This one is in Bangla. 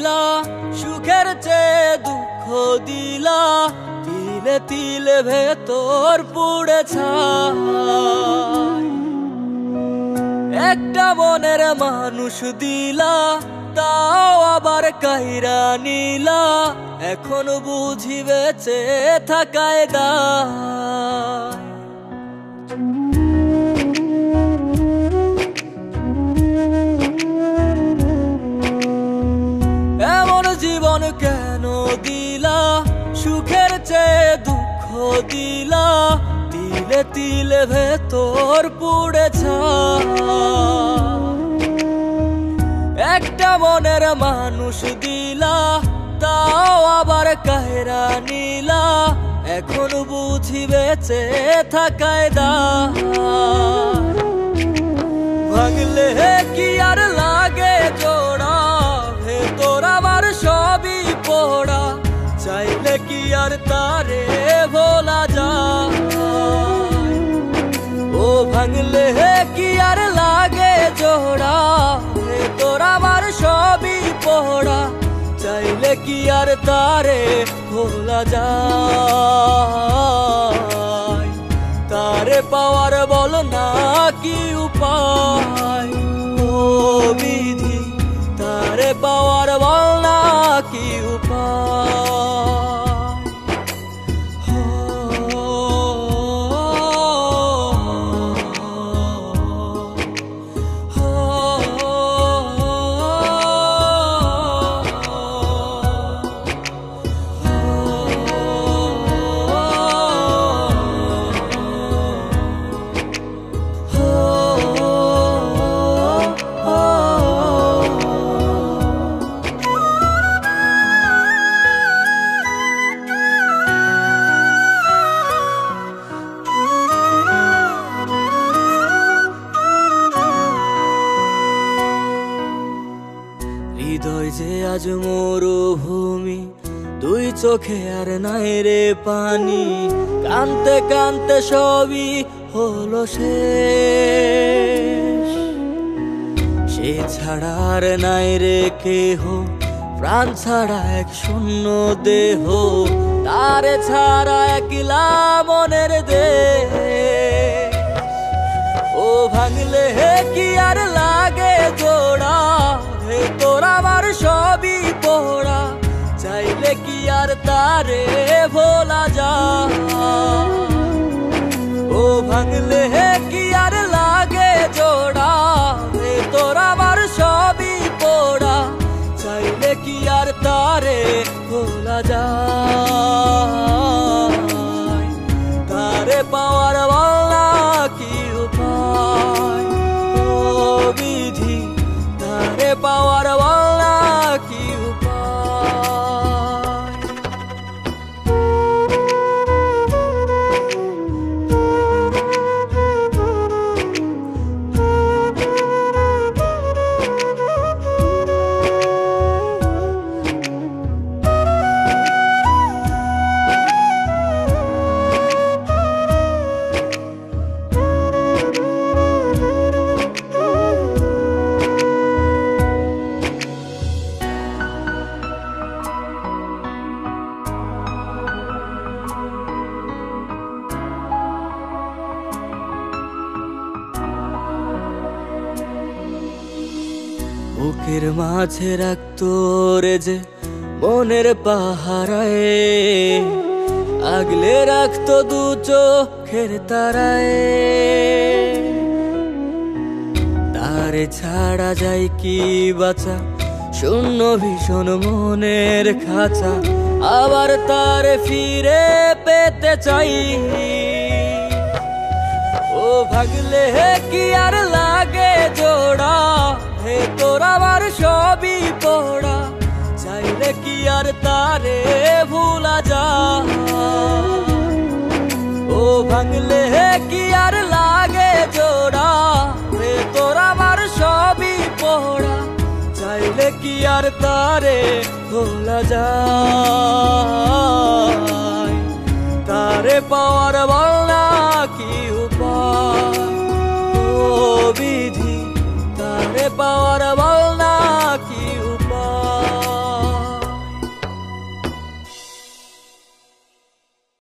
দিলা, সুখের চেয়ে দুঃখ দিলা, তিলে তিলে ভেতর পুড়ে ছাই। একটা মনের মানুষ দিলা, তাও আবার কাইরা নিলা, এখন বুঝি বেঁচে থাকায় দায়। এমন জীবন কেন দিলা, সুখের চেয়ে দুঃখ দিলা, তিলে তিলে ভেতর পুড়ে ছাই। একটা মনের মানুষ দিলা, তাও আবার কাহেরা নিলা, এখন বুঝি বেঁচে থাকায় দায়। ভাঙলে কি আর লাগে জোড়া, ভেতর আমার সবই পোড়া, চাইলে কি আর তারে ভোলা যায়। ও ভাঙলে কি আর লাগে জোড়া, ভেতর আমার সবই পোড়া, চাইলে কি আর তারে ভোলা যায়। তারে পাওয়ার বল না কি উপায়, ও বিধি তারে পাওয়ার বল না কি উপায়। হৃদয় যে আজ মরুভূমি, দুই চোখে আর নাই রে পানি, কানতে কানতে সবই হলো শেষ। সে ছাড়া আর নাই রে কেহ, প্রাণ ছাড়া এক শূন্য দেহ, তারে ছাড়া একলা মনের দেহ। ও ভাঙলে কি আর লাগে জোড়া, ভেতর আমার সবই পোড়া, চাইলে কি আর তারে ভোলা যায়। ও ভাঙলে কি আর লাগে জোড়া, ভেতর আমার সবই পোড়া, চাইলে কি আর তারে ভোলা যায়। তারে পাওয়ার বল না কি উপায়, ও বিধি তারে পাওয়ার বল না কি উপায়। বুকের মাঝে রাখতো রে যে মনের পাহারায়, আগলে রাখতো দু চোখের তারায়। তারে ছাড়া যায় কি বাঁচা, শূন্য ভীষণ মনের খাঁচা, আবার তারে ফিরে পেতে চাই। ও ভাগলে কি আর লাগে জোড়া, ভেতর আমার সবই পোড়া, চাইলে কি আর তারে ভুলা যায়। ও ভাঙলে কি আর লাগে জোড়া, ভেতর আমার সবই পোড়া, চাইলে কি আর তারে ভোলা যায়। তারে পাওয়ার বল না কি উপায়, ও বিধি তারে পাওয়ার বল